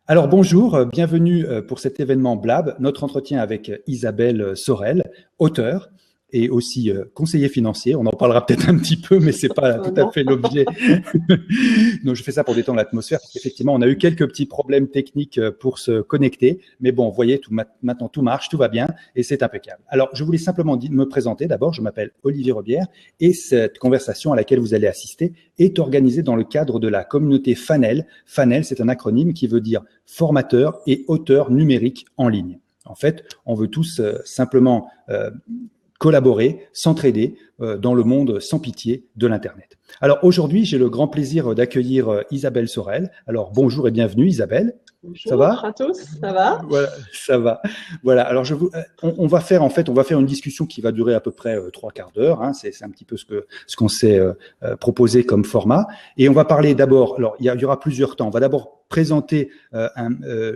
Alors bonjour, bienvenue pour cet événement Blab, notre entretien avec Isabelle Sorel, auteure et aussi conseiller financier. On en parlera peut-être un petit peu, mais c'est pas tout à Non. fait l'objet. Donc je fais ça pour détendre l'atmosphère, parce qu'effectivement, on a eu quelques petits problèmes techniques pour se connecter, mais bon, vous voyez, maintenant tout marche, tout va bien, et c'est impeccable. Alors, je voulais simplement me présenter. D'abord, je m'appelle Olivier Rebière, et cette conversation à laquelle vous allez assister est organisée dans le cadre de la communauté FANEL. FANEL, c'est un acronyme qui veut dire formateur et auteur numérique en ligne. En fait, on veut tous simplement collaborer, s'entraider dans le monde sans pitié de l'Internet. Alors aujourd'hui, j'ai le grand plaisir d'accueillir Isabelle Sorel. Alors bonjour et bienvenue Isabelle. Ça Bonjour va? à tous, ça va? Voilà, ça va. Voilà. Alors on va faire une discussion qui va durer à peu près trois quarts d'heure. Hein. C'est un petit peu ce qu'on s'est proposé comme format. Et on va parler d'abord. Alors il y aura plusieurs temps. On va d'abord présenter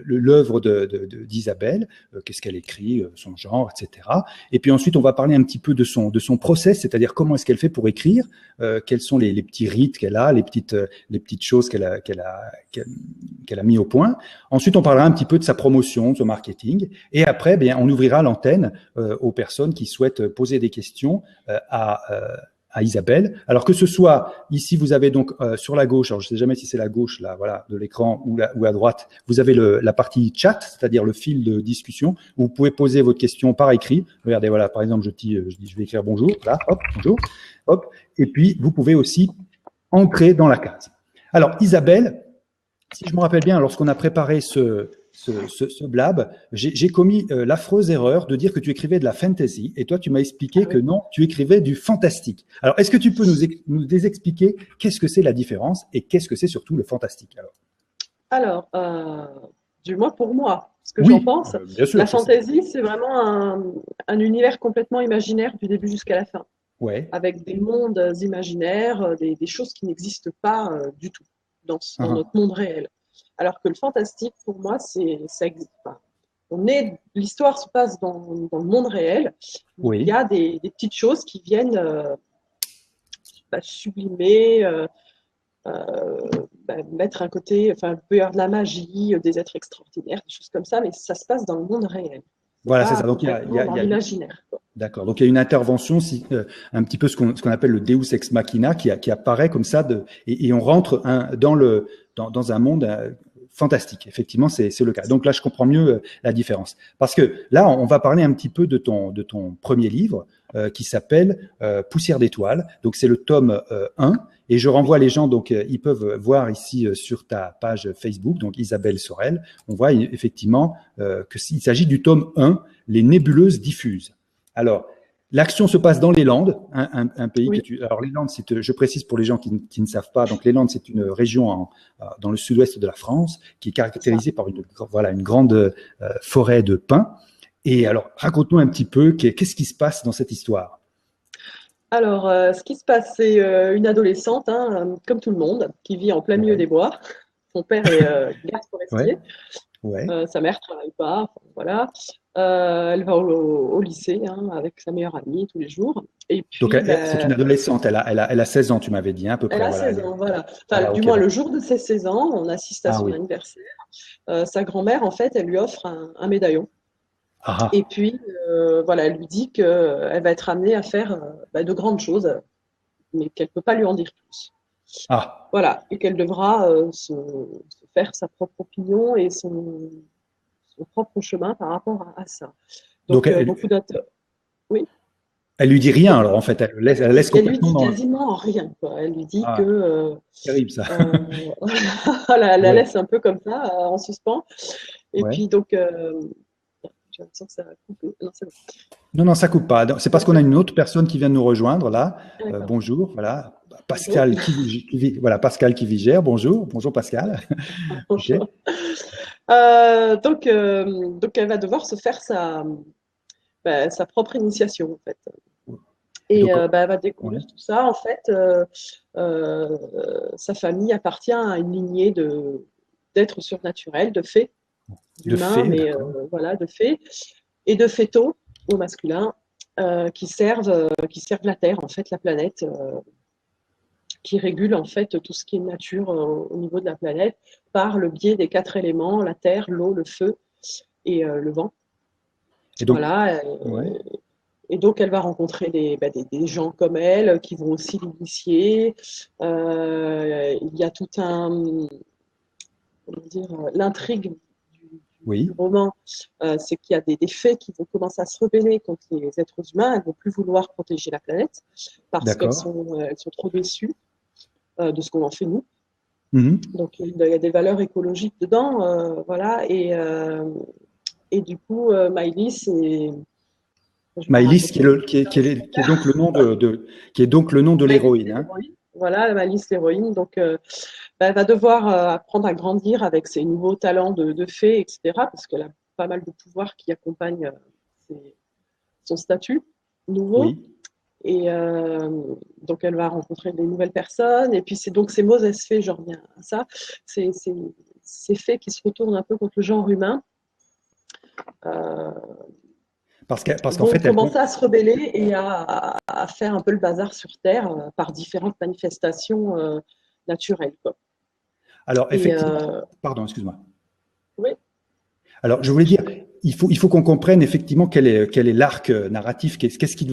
l'œuvre d'Isabelle, qu'est-ce qu'elle écrit, son genre, etc. Et puis ensuite on va parler un petit peu de son process, c'est-à-dire comment est-ce qu'elle fait pour écrire, quels sont les petits rites qu'elle a, les petites choses qu'elle a mis au point. Ensuite, on parlera un petit peu de sa promotion, de son marketing. Et après, bien, on ouvrira l'antenne aux personnes qui souhaitent poser des questions à Isabelle. Alors que ce soit ici, vous avez donc sur la gauche, alors je ne sais jamais si c'est la gauche là, voilà, de l'écran ou à droite, vous avez la partie chat, c'est-à-dire le fil de discussion où vous pouvez poser votre question par écrit. Regardez, voilà, par exemple, je vais écrire bonjour, là, hop, bonjour, hop, et puis vous pouvez aussi ancrer dans la case. Alors Isabelle, si je me rappelle bien, lorsqu'on a préparé ce blab, j'ai commis l'affreuse erreur de dire que tu écrivais de la fantasy, et toi, tu m'as Ah expliqué que oui. non, tu écrivais du fantastique. Alors, est-ce que tu peux nous expliquer qu'est-ce que c'est la différence et qu'est-ce que c'est surtout le fantastique alors? Alors, du moins pour moi, ce que j'en Oui, pense, bien sûr, la ça c'est. fantasy, c'est vraiment un univers complètement imaginaire du début jusqu'à la fin, Ouais. avec des mondes imaginaires, des choses qui n'existent pas du tout dans Uh-huh. notre monde réel. Alors que le fantastique, pour moi, ça existe pas. L'histoire se passe dans le monde réel, mais il y Oui. a des petites choses qui viennent sublimer, mettre un côté, enfin, il peut y avoir de la magie, des êtres extraordinaires, des choses comme ça, mais ça se passe dans le monde réel. C'est Voilà, c'est pas ça. Donc, complètement dans l'imaginaire, quoi. d'accord. Donc, il y a une intervention, un petit peu ce qu'on appelle le Deus ex machina, qui apparaît comme ça, et on rentre dans un monde fantastique. Effectivement, c'est le cas. Donc là, je comprends mieux la différence. Parce que là, on va parler un petit peu de ton premier livre qui s'appelle Poussière d'étoiles. Donc, c'est le tome 1. Et je renvoie les gens, donc ils peuvent voir ici sur ta page Facebook, donc Isabelle Sorel, on voit effectivement qu'il s'agit du tome 1, Les nébuleuses diffuses. Alors, l'action se passe dans les Landes, un pays que Oui, tu. Alors, les Landes, je précise pour les gens qui ne savent pas, donc les Landes, c'est une région dans le sud-ouest de la France qui est c'est ça. caractérisée par une grande forêt de pins. Et alors, raconte-nous un petit peu qu'est-ce qui se passe dans cette histoire. Alors, ce qui se passe, c'est une adolescente, hein, comme tout le monde, qui vit en plein milieu Ouais, des bois. Son père est garde ouais, forestier, ouais. sa mère travaille pas, enfin, voilà. Elle va au lycée, hein, avec sa meilleure amie tous les jours. Et Donc, puis, c'est une adolescente, elle a 16 ans, tu m'avais dit, hein, à peu elle près. a Voilà, 16 ans, voilà. Enfin, voilà, du ok, moins le d'accord. jour de ses 16 ans, on assiste à Ah son oui. anniversaire. Sa grand-mère, en fait, elle lui offre un médaillon. Ah, Et ah. puis, voilà, elle lui dit qu'elle va être amenée à faire de grandes choses, mais qu'elle ne peut pas lui en dire plus. Ah. Voilà, et qu'elle devra se faire sa propre opinion et son propre chemin par rapport à ça. Donc, Donc, beaucoup d'auteurs. Oui, elle lui dit rien, donc, alors en fait, elle laisse elle lui complètement dit dans. quasiment rien, quoi. Elle lui dit que Ah, terrible ça. euh, voilà, elle la Ouais, laisse un peu comme ça, en suspens. Et ouais. puis, donc, j'ai l'impression que ça a coupé. Non, c'est bon. Non, non, ça coupe pas. C'est parce Donc, qu'on a une autre personne qui vient de nous rejoindre là. d'accord. Bonjour, voilà. Bonjour. Pascal voilà, Pascal qui vigère. Bonjour, bonjour Pascal. Ok. Bonjour. Donc, elle va devoir se faire sa propre initiation, en fait. Et Et donc, elle va ouais, découvrir tout ça. En fait, sa famille appartient à une lignée d'êtres surnaturels, de fées, de d'humains, fait, mais d'accord. voilà, de fées, et de fétaux au masculin, qui servent la Terre, en fait, la planète, qui régule en fait tout ce qui est nature au niveau de la planète par le biais des 4 éléments, la terre, l'eau, le feu et le vent. Et donc, Voilà. ouais, Et donc, elle va rencontrer des gens comme elle qui vont aussi l'initier. Il y a tout un, comment dire, l'intrigue du oui, roman, c'est qu'il y a des fées qui vont commencer à se rebeller contre les êtres humains. Elles vont plus vouloir protéger la planète parce qu'elles d'accord. sont trop déçues de ce qu'on en fait nous. Mhm. Donc, il y a des valeurs écologiques dedans, voilà. Et du coup, Miley, c'est, je m'en Maëlys, rappelle qui est, le, qui est donc le nom qui est donc le nom de l'héroïne, hein. l'héroïne. Voilà, Malice l'héroïne. Donc, elle va devoir apprendre à grandir avec ses nouveaux talents de fée, etc. Parce qu'elle a pas mal de pouvoirs qui accompagnent son statut nouveau. Oui, Et donc, elle va rencontrer des nouvelles personnes. Et puis, c'est donc ces mauvaises fées, je reviens à ça, ces fées qui se retournent un peu contre le genre humain. Euh, parce qu'en vont fait, elle, commencer à se rebeller et à faire un peu le bazar sur Terre par différentes manifestations naturelles. Quoi. alors Et effectivement, pardon, excuse-moi. oui, Alors, je voulais dire, il faut qu'on comprenne effectivement quel est l'arc narratif, qu'est-ce qui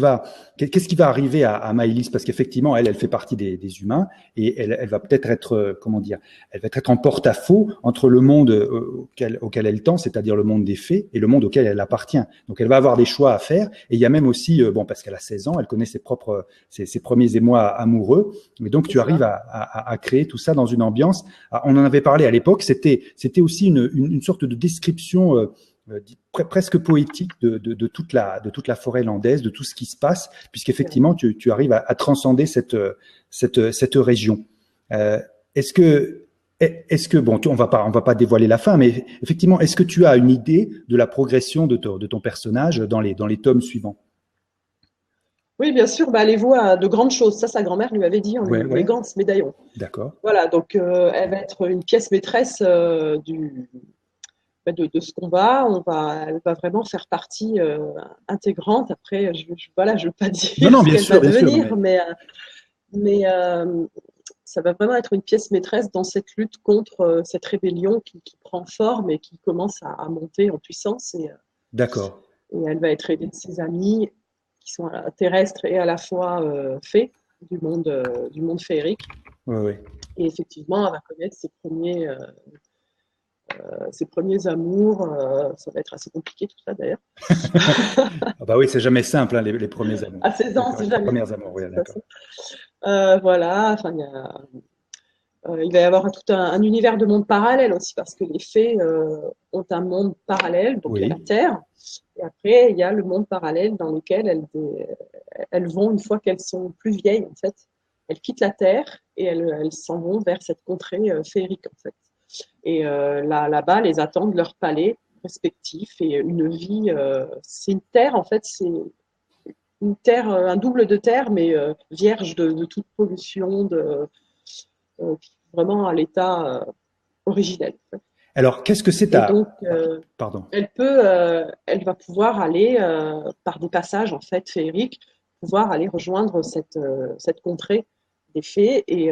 va arriver à Maëlys, parce qu'effectivement, elle fait partie des humains et elle va peut-être être, comment dire, elle va être en porte-à-faux entre le monde auquel elle tend, c'est-à-dire le monde des fées, et le monde auquel elle appartient. Donc, elle va avoir des choix à faire. Et il y a même aussi, bon, parce qu'elle a 16 ans, elle connaît ses premiers émois amoureux. Mais donc, c'est tu arrives ça. à créer tout ça dans une ambiance. On en avait parlé à l'époque. C'était aussi une sorte de description presque poétique de toute la forêt landaise, de tout ce qui se passe, puisqu'effectivement, tu arrives à transcender cette région. Euh, est-ce que, bon, on va pas dévoiler la fin, mais effectivement, est-ce que tu as une idée de la progression de ton personnage dans les tomes suivants? Oui, bien sûr, bah, elle voit de grandes choses. Ça, sa grand-mère lui avait dit en Ouais, lui ouais, léguant ce médaillon. d'accord. Voilà, donc elle va être une pièce maîtresse de ce combat. Elle va vraiment faire partie intégrante. Après, voilà, je veux pas Non, dire non, ce qu'elle va bien sûr, non, devenir, mais ça va vraiment être une pièce maîtresse dans cette lutte contre cette rébellion qui prend forme et qui commence à monter en puissance. d'accord. Et elle va être aidée de ses amis qui sont terrestres et à la fois fées du monde féerique. Ouais, ouais. Et effectivement, elle va connaître ses premiers amours. Ça va être assez compliqué tout ça d'ailleurs. Ah bah oui, c'est jamais simple, hein, les premiers amours. À 16 ans, D'accord, c'est les jamais premières simple, amours, de oui, toute d'accord. façon. Voilà, enfin, il va y avoir tout un univers de monde parallèle aussi, parce que les fées ont un monde parallèle, donc il y a la Oui, Terre, et après il y a le monde parallèle dans lequel elles vont, une fois qu'elles sont plus vieilles, en fait, elles quittent la Terre et elles s'en vont vers cette contrée féerique, en fait. Et là-bas, les attendent leurs palais respectifs et une vie. C'est une terre, en fait, c'est une terre, un double de terre, mais vierge de toute pollution, vraiment à l'état originel. alors, qu'est-ce que c'est Et ta... donc, Pardon. elle va pouvoir aller par des passages en fait féeriques, pouvoir aller rejoindre cette contrée des fées et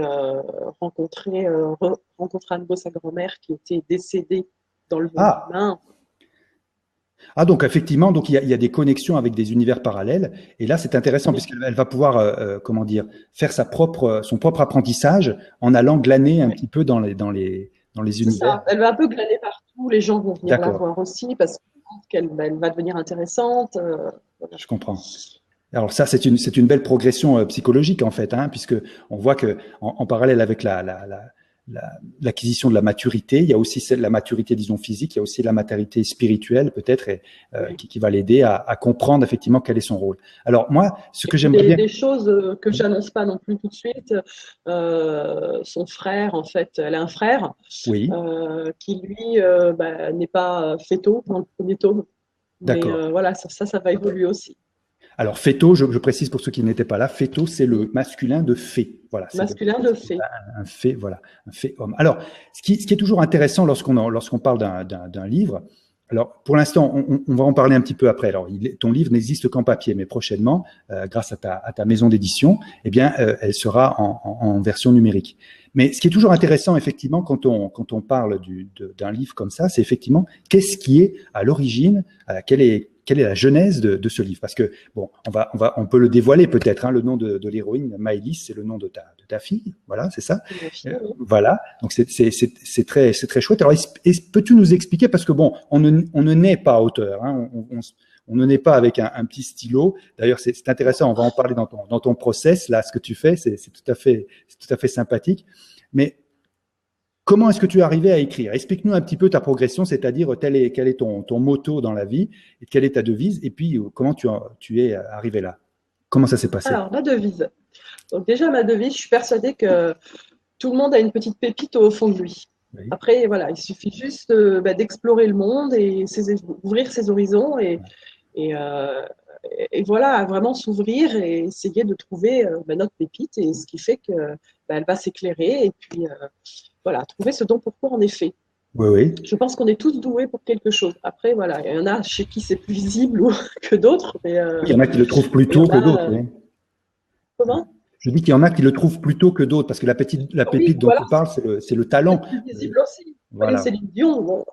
rencontrer à nouveau sa grand-mère qui était décédée dans le monde Ah, humain. donc effectivement, donc il y a des connexions avec des univers parallèles. Et là, c'est intéressant Oui, puisqu'elle va pouvoir, comment dire, faire son propre apprentissage en allant glaner un oui. petit peu dans les C'est univers. ça. Elle va un peu glaner partout. Les gens vont venir la D'accord, voir aussi parce qu'elle elle va devenir intéressante. Voilà. je comprends. Alors ça, c'est une belle progression psychologique en fait, hein, puisque on voit que en parallèle avec l'acquisition de la maturité, il y a aussi la maturité, disons physique, il y a aussi la maturité spirituelle peut-être, Oui. qui va l'aider à comprendre effectivement quel est son rôle. Alors moi, ce Et que puis j'aimerais bien, des choses que j'annonce pas non plus tout de suite. Son frère, en fait, elle a un frère oui, qui lui n'est pas féto dans le premier tome, mais d'accord. voilà, ça va évoluer aussi. Alors féto, je précise pour ceux qui n'étaient pas là, féto, c'est le masculin de fée. Voilà, Masculin de fée. un fée, voilà, un fée homme. Alors, ce qui est toujours intéressant lorsqu'on parle d'un livre, Alors, pour l'instant, on va en parler un petit peu après. Alors, ton livre n'existe qu'en papier, mais prochainement, grâce à ta maison d'édition, eh bien, elle sera en version numérique. Mais ce qui est toujours intéressant, effectivement, quand on parle d'un livre comme ça, c'est effectivement qu'est-ce qui est à l'origine, quelle est la genèse de ce livre. Parce que, bon, on peut le dévoiler peut-être, hein, le nom de l'héroïne, Maëlys, c'est le nom de ta fille, voilà, c'est ça. Voilà, donc c'est très chouette. Alors, peux-tu nous expliquer, parce que bon, on ne naît pas auteur, hein, on ne naît pas avec un petit stylo. D'ailleurs, c'est intéressant, on va en parler dans ton process, là, ce que tu fais, c'est tout à fait sympathique. Mais comment est-ce que tu es arrivé à écrire? Explique-nous un petit peu ta progression, c'est-à-dire quel est ton motto dans la vie, et quelle est ta devise, et puis comment tu es arrivé là? Comment ça s'est passé? Alors, ma devise. Donc déjà, ma devise, je suis persuadée que tout le monde a une petite pépite au fond de lui. Oui. Après, voilà, il suffit juste d'explorer le monde et ouvrir ses horizons et voilà, vraiment s'ouvrir et essayer de trouver notre pépite et ce qui fait que elle va s'éclairer et puis voilà, trouver ce dont pourquoi on est fait. Oui, oui. Je pense qu'on est tous doués pour quelque chose. Après, voilà, il y en a chez qui c'est plus visible que d'autres. Mais, il y en a qui le trouvent plus tôt que d'autres. Oui. Comment? Je dis qu'il y en a qui le trouvent plus tôt que d'autres, parce que la pépite dont tu parles, c'est le talent. C'est plus visible aussi. Voilà. Céline Dion, bon,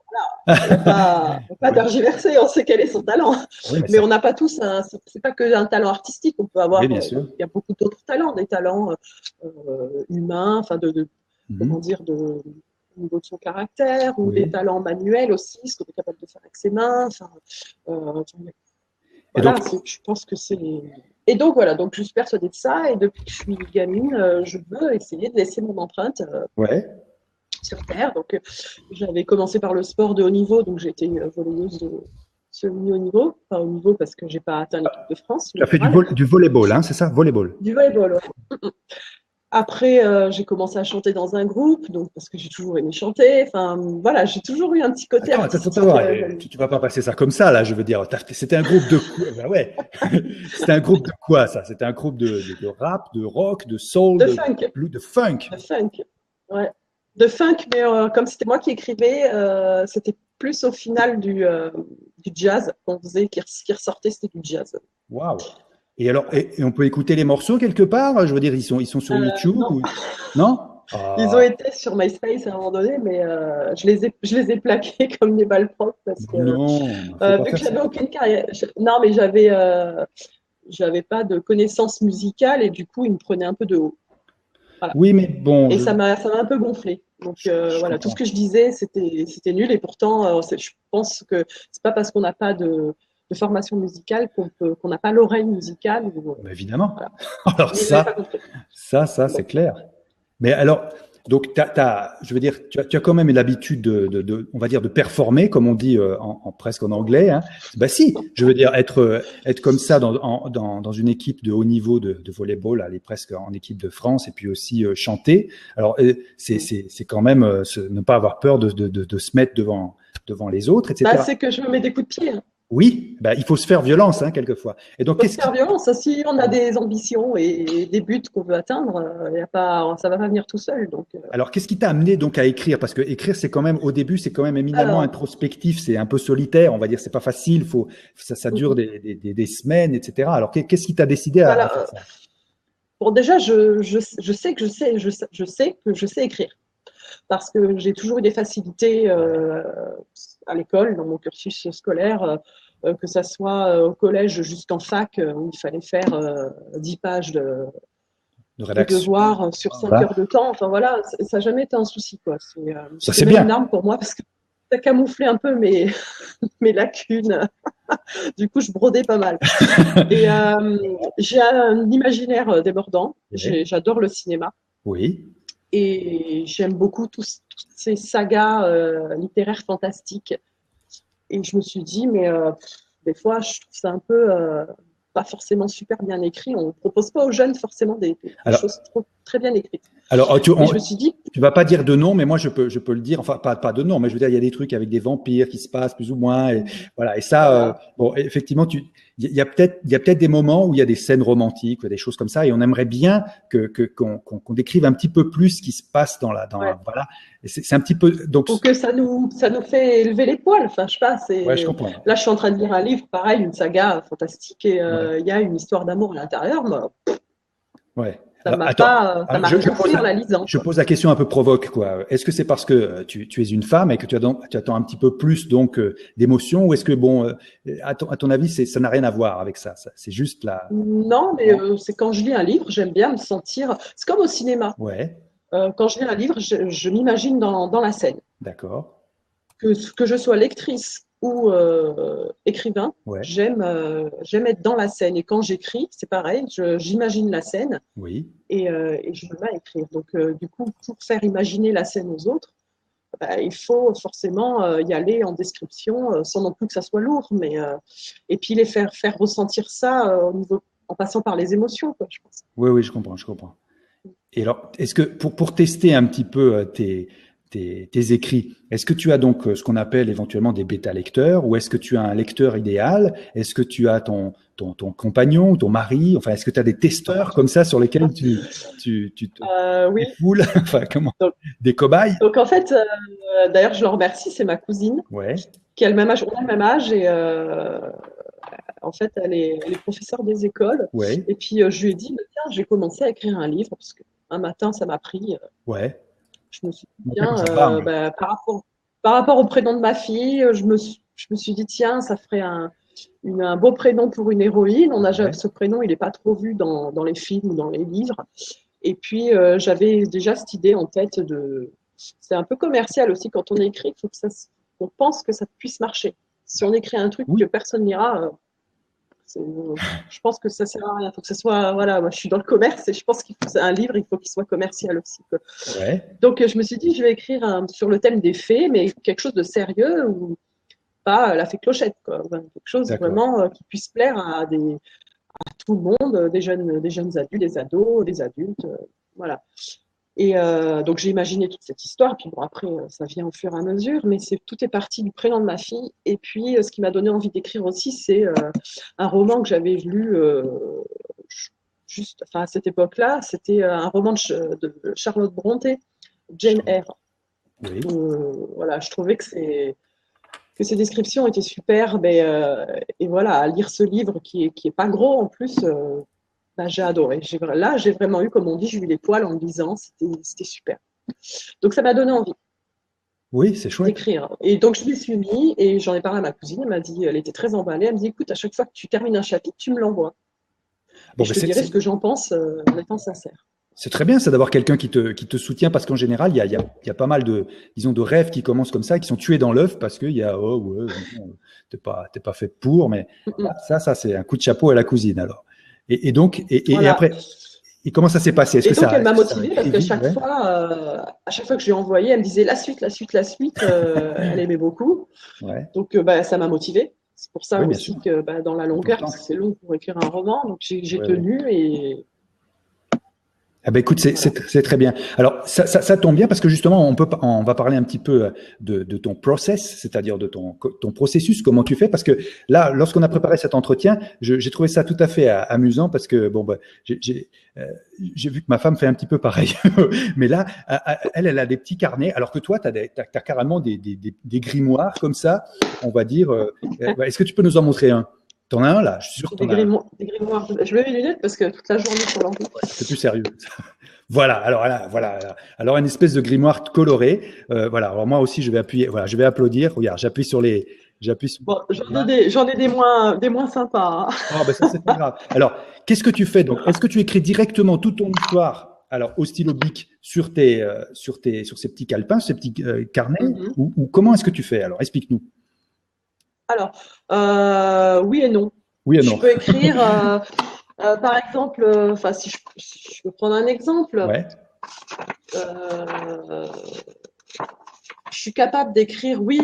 voilà. On ne va pas tergiverser, on sait quel est son talent. Oui, mais on n'a pas tous, c'est pas que un talent artistique, on peut avoir, oui, bien sûr. il y a beaucoup d'autres talents, des talents humains, enfin comment dire, au niveau de son caractère, ou des talents manuels aussi, ce qu'on est capable de faire avec ses mains. Enfin, voilà, donc, je pense que c'est. Et donc voilà, donc je suis persuadée de ça, et depuis que je suis gamine, je veux essayer de laisser mon empreinte sur Terre. Donc j'avais commencé par le sport de haut niveau, donc j'ai été volleyeuse de semi-haut niveau, pas haut niveau parce que j'ai pas atteint l'équipe de France. Tu as fait du volleyball, hein, c'est ça? Volleyball. Du volleyball, ouais. Après, j'ai commencé à chanter dans un groupe, donc parce que j'ai toujours aimé chanter. Enfin, voilà, j'ai toujours eu un petit côté artistique. Tu vas pas passer ça comme ça, là, je veux dire. C'était un groupe de quoi? Ben ouais. C'était un groupe de quoi, ça? C'était un groupe de rap, de rock, de soul, de funk. De funk. De funk, ouais. De funk, mais comme c'était moi qui écrivais, c'était plus au final du jazz qu'on faisait, qui ressortait, c'était du jazz. Waouh! Et alors, et on peut écouter les morceaux quelque part? Je veux dire, ils sont sur YouTube non. Ou... Non? Ils ont été sur MySpace à un moment donné, mais je les ai plaqués comme des balles propres parce que vu que j'avais aucune carrière. Non, mais j'avais pas de connaissances musicales et du coup, ils me prenaient un peu de haut. Voilà. Oui, mais bon. Et ça m'a un peu gonflé. Donc voilà, tout ce que je disais, c'était nul. Et pourtant, je pense que c'est pas parce qu'on n'a pas de formation musicale qu'on n'a pas l'oreille musicale. Mais évidemment. Voilà. Alors ça c'est clair. Mais alors, donc je veux dire, tu as quand même l'habitude on va dire, de performer, comme on dit presque en anglais. Hein. Bah si, je veux dire être comme ça dans une équipe de haut niveau de volleyball, aller presque en équipe de France, et puis aussi chanter. Alors c'est quand même ne pas avoir peur de se mettre devant les autres, etc. Bah, c'est que je me mets des coups de pied. Hein. Oui, bah, il faut se faire violence, hein, quelquefois. Et donc, il faut se faire violence. Si on a des ambitions et des buts qu'on veut atteindre, ça va pas venir tout seul. Donc, Alors, qu'est-ce qui t'a amené donc à écrire? Parce que écrire, c'est quand même, au début, c'est quand même éminemment introspectif, c'est un peu solitaire, on va dire, c'est pas facile, ça dure des semaines, etc. Alors, qu'est-ce qui t'a décidé à faire ça? Bon, déjà, je sais que je sais écrire. Parce que j'ai toujours eu des facilités à l'école, dans mon cursus scolaire, que ça soit au collège jusqu'en fac, où il fallait faire 10 pages de devoirs sur 5 heures de temps. Enfin voilà, ça n'a jamais été un souci, quoi. C'est bien. Une arme pour moi parce que ça camouflait un peu mes lacunes. Du coup, je brodais pas mal. Et j'ai un imaginaire débordant. J'adore le cinéma. Oui. Et j'aime beaucoup toutes ces sagas littéraires fantastiques. Et je me suis dit, mais des fois, je trouve ça un peu pas forcément super bien écrit. On ne propose pas aux jeunes forcément des choses très bien écrites. Alors, Et je me suis dit, tu vas pas dire de nom, mais moi je peux le dire. Enfin, pas de nom, mais je veux dire, il y a des trucs avec des vampires qui se passent plus ou moins, et voilà. Et ça, voilà. bon, effectivement, il y a peut-être des moments où il y a des scènes romantiques, ou des choses comme ça, et on aimerait bien qu'on décrive un petit peu plus ce qui se passe Ouais. voilà. Et c'est un petit peu, donc, Ou que ça nous fait élever les poils. Enfin, je sais pas, ouais, je c'est, comprends. là, je suis en train de lire un livre, pareil, une saga fantastique, et Ouais, il y a une histoire d'amour à l'intérieur. Moi, ouais. Alors, attends, ça alors, m'a rien fait en la lisant, je quoi. pose la question un peu provoque, quoi. Est-ce que c'est parce que tu es une femme et que tu attends un petit peu plus donc d'émotion, ou est-ce que bon, à ton avis, ça n'a rien à voir avec ça, c'est juste la. Non, mais Non. c'est quand je lis un livre, j'aime bien me sentir. C'est comme au cinéma. Ouais, Quand je lis un livre, je m'imagine dans la scène. d'accord. Que je sois lectrice ou écrivain, Ouais, j'aime être dans la scène. Et quand j'écris, c'est pareil, j'imagine la scène oui. et je me mets à écrire. Donc, du coup, pour faire imaginer la scène aux autres, bah, il faut forcément y aller en description, sans non plus que ça soit lourd, mais et puis faire ressentir ça en passant par les émotions, quoi, je pense. Oui, oui, je comprends, je comprends. Et alors, est-ce que pour tester un petit peu tes écrits, est-ce que tu as donc ce qu'on appelle éventuellement des bêta-lecteurs, ou est-ce que tu as un lecteur idéal? Est-ce que tu as ton compagnon ou ton mari? Enfin, est-ce que tu as des testeurs comme ça sur lesquels tu te Oui, défoules? Enfin, comment? donc, Des cobayes? donc en fait, d'ailleurs, je le remercie, c'est ma cousine Ouais, qui a le même âge, on a le même âge et en fait, elle est professeure des écoles. ouais, Et puis, je lui ai dit, bah, tiens, j'ai commencé à écrire un livre parce qu'un matin, ça m'a pris. ouais. Je me suis dit, Après, quand tiens, ça part, bah, par rapport au prénom de ma fille, je me suis dit, tiens, ça ferait un beau prénom pour une héroïne. ouais. Ce prénom, il n'est pas trop vu dans les films ou dans les livres. Et puis, j'avais déjà cette idée en tête de. C'est un peu commercial aussi quand on écrit, il faut que on pense que ça puisse marcher. Si on écrit un truc que Oui, personne n'ira, je pense que ça sert à rien. Il faut que ce soit, voilà, moi je suis dans le commerce et je pense qu'il faut un livre, il faut qu'il soit commercial aussi, quoi. ouais, Donc je me suis dit, je vais écrire sur le thème des fées, mais quelque chose de sérieux ou pas la fée Clochette, quoi. Enfin, quelque chose d'accord. vraiment qui puisse plaire à tout le monde, des jeunes adultes, des ados, des adultes, voilà. Et donc j'ai imaginé toute cette histoire, puis bon après ça vient au fur et à mesure, mais tout est parti du prénom de ma fille. Et puis ce qui m'a donné envie d'écrire aussi, c'est un roman que j'avais lu juste, enfin à cette époque-là, c'était un roman de Charlotte Brontë, Jane Eyre. Oui, Voilà, je trouvais que ces descriptions étaient superbes et voilà, à lire ce livre qui est pas gros en plus, bah, j'ai adoré. Là, j'ai vraiment eu, comme on dit, j'ai eu les poils en le lisant. C'était super. Donc, ça m'a donné envie oui, c'est chouette. d'écrire. Et donc, je m'y suis mis et j'en ai parlé à ma cousine. Elle m'a dit, elle était très emballée. Elle me dit, écoute, à chaque fois que tu termines un chapitre, tu me l'envoies. Et Bon, je ben te dirai ce que j'en pense en étant sincère. c'est très bien, ça, d'avoir quelqu'un qui te soutient, parce qu'en général, il y a pas mal de, disons, de rêves qui commencent comme ça, qui sont tués dans l'œuf parce qu'il y a, oh, ouais, non, t'es pas fait pour, mais Mm -mm. ça, c'est un coup de chapeau à la cousine, alors. Et donc, et Voilà. après, et comment ça s'est passé? Et donc, elle Est-ce m'a que ça a motivée parce écrit qu'vite? Ouais. à chaque fois que je lui envoyais, elle me disait la suite, la suite, la suite. Elle aimait beaucoup. Ouais. Donc, bah, ça m'a motivée. C'est pour ça Oui, bien aussi sûr. que bah, dans la C'est longueur, parce important. que c'est long pour écrire un roman, donc j'ai Ouais, ouais. tenu et Ah ben écoute, voilà. c'est très bien. Alors ça tombe bien parce que justement on va parler un petit peu de ton process, c'est-à-dire de ton processus, comment tu fais, parce que là lorsqu'on a préparé cet entretien, j'ai trouvé ça tout à fait amusant parce que bon bah j'ai vu que ma femme fait un petit peu pareil, mais là elle a des petits carnets, alors que toi t'as carrément des grimoires comme ça, on va dire. Est-ce que tu peux nous en montrer un? T'en as un là? Je suis sûr que J'ai t'en as un. des grimoires. Je mets mes lunettes parce que toute la journée sur l'ordi. C'est plus sérieux. Voilà, alors là, voilà. Alors une espèce de grimoire coloré. Voilà. Alors moi aussi, je vais appuyer. Voilà, je vais applaudir. Regarde, j'appuie sur. Bon, Voilà. j'en ai des moins sympas, hein. Oh, ben ça c'est pas grave. Alors, qu'est-ce que tu fais donc? Est-ce que tu écris directement toute ton histoire, alors au stylo bic sur ces petits calepins, ces petits carnets, Mhm. ou comment est-ce que tu fais? Alors, explique-nous. Alors, oui et non. Oui et Je non. peux écrire, par exemple, enfin, si je peux prendre un exemple, Ouais. euh, je suis capable d'écrire, oui,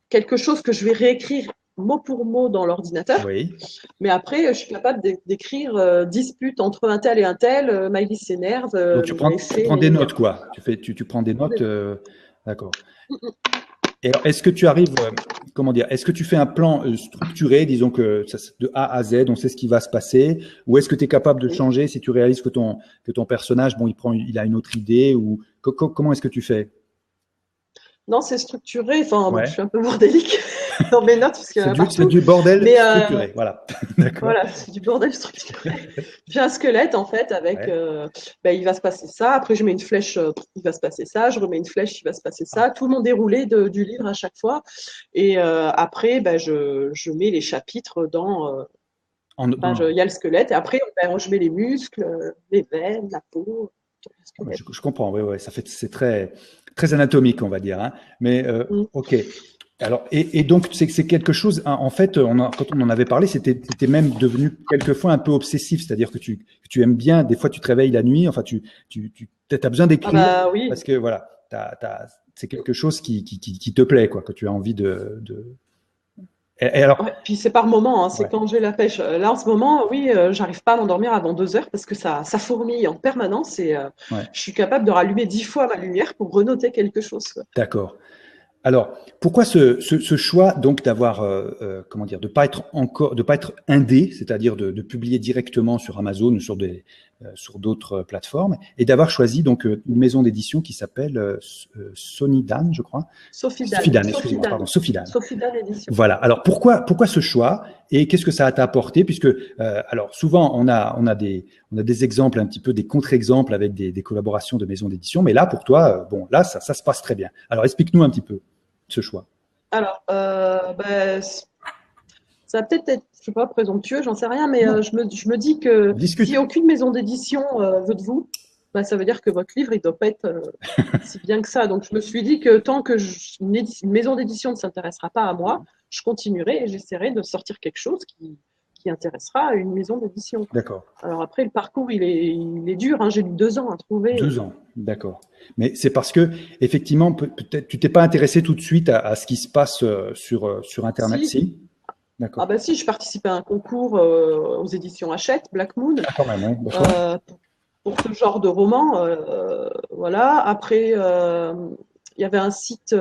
quelque chose que je vais réécrire mot pour mot dans l'ordinateur. Oui. Mais après, je suis capable d'écrire dispute entre un tel et un tel, Maïlis s'énerve, Donc tu prends des et notes, quoi. Tu prends des notes. D'accord. Mm, mm. Et alors, est-ce que tu arrives, comment dire, est-ce que tu fais un plan structuré, disons que de A à Z, on sait ce qui va se passer, ou est-ce que tu es capable de Oui. changer si tu réalises que ton personnage, bon, il a une autre idée, ou comment est-ce que tu fais? Non, c'est structuré. Enfin, bon, je Ouais. suis un peu bordélique dans mes notes parce qu'il y en a C'est partout. du bordel Mais structuré, voilà. D'accord. voilà, c'est du bordel structuré. J'ai un squelette en fait avec Ouais. ben, il va se passer ça, après je mets une flèche, il va se passer ça, je remets une flèche, il va se passer Ah, ça, tout mon déroulé du livre à chaque fois. Et après, ben, je mets les chapitres dans. Enfin, il y a le squelette et après ben, je mets les muscles, les veines, la peau, tout le squelette. je comprends, oui, ouais, c'est très, très anatomique, on va dire, hein. Mais Mm. ok. Alors, et donc, c'est quelque chose, hein, en fait, quand on en avait parlé, c'était même devenu quelquefois un peu obsessif, c'est-à-dire que tu aimes bien, des fois tu te réveilles la nuit, enfin, as besoin Ah d'écrire bah oui. parce que voilà, c'est quelque chose qui te plaît, quoi, que tu as envie et alors, Ouais, puis c'est par moment, hein, c'est ouais, quand j'ai la pêche. Là, en ce moment, oui, j'arrive pas à m'endormir avant 2 heures parce que ça fourmille en permanence et ouais, je suis capable de rallumer 10 fois ma lumière pour renoter quelque chose, quoi. d'accord. Alors, pourquoi ce choix donc d'avoir comment dire de pas être indé, c'est-à-dire de publier directement sur Amazon ou sur d'autres plateformes, et d'avoir choisi donc une maison d'édition qui s'appelle Sonidan, je crois. Sophie Dan, Sofidan, Sophie excusez-moi, pardon, Dan, Sofidan. Sophie Dan édition. Voilà. Alors pourquoi ce choix et qu'est-ce que ça t'a apporté puisque alors souvent on a des exemples un petit peu des contre-exemples avec des collaborations de maisons d'édition, mais là pour toi bon là ça se passe très bien. Alors explique-nous un petit peu ce choix. Alors, ben, ça va peut-être être, je sais pas, présomptueux, j'en sais rien, mais Non, je me dis que on si discute. aucune maison d'édition veut de vous, bah, ça veut dire que votre livre, il doit pas être si bien que ça. Donc, je me suis dit que tant que une maison d'édition ne s'intéressera pas à moi, je continuerai et j'essaierai de sortir quelque chose qui intéressera une maison d'édition. D'accord. Alors après, le parcours, il est dur, hein, j'ai mis 2 ans à trouver. 2 ans, d'accord. Mais c'est parce que effectivement peut-être tu t'es pas intéressé tout de suite à ce qui se passe sur Internet, Si, si? ah D'accord. bah si, je participe à un concours aux éditions Hachette, Black Moon, Ah, quand même, oui, d'accord. euh, pour ce genre de roman. Voilà. Après, il y avait un site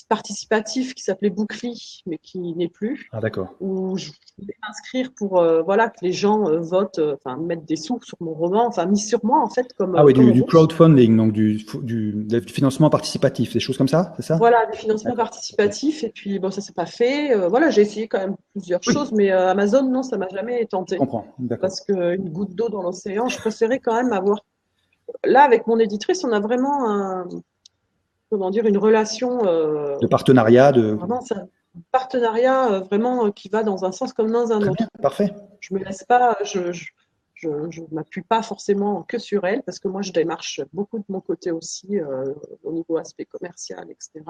participatif qui s'appelait Bookly, mais qui n'est plus, Ah, d'accord. où je voulais m'inscrire pour voilà, que les gens votent, enfin mettent des sous sur mon roman, enfin mis sur moi en fait Ah oui, comme du ressource. crowdfunding, donc du financement participatif, des choses comme ça, c'est ça? Voilà, des financements D'accord. Ok. participatifs, et puis bon, ça s'est pas fait. Voilà, j'ai essayé quand même plusieurs Oui, choses, mais Amazon, non, ça m'a jamais je tenté. comprends. D'accord. Parce qu'une goutte d'eau dans l'océan, je préférais quand même avoir. Là, avec mon éditrice, on a vraiment comment dire, une relation, De partenariat, vraiment, c'est un partenariat vraiment qui va dans un sens comme dans un très bien, autre. parfait. Je me laisse pas, je m'appuie pas forcément que sur elle, parce que moi, je démarche beaucoup de mon côté aussi, au niveau aspect commercial, etc.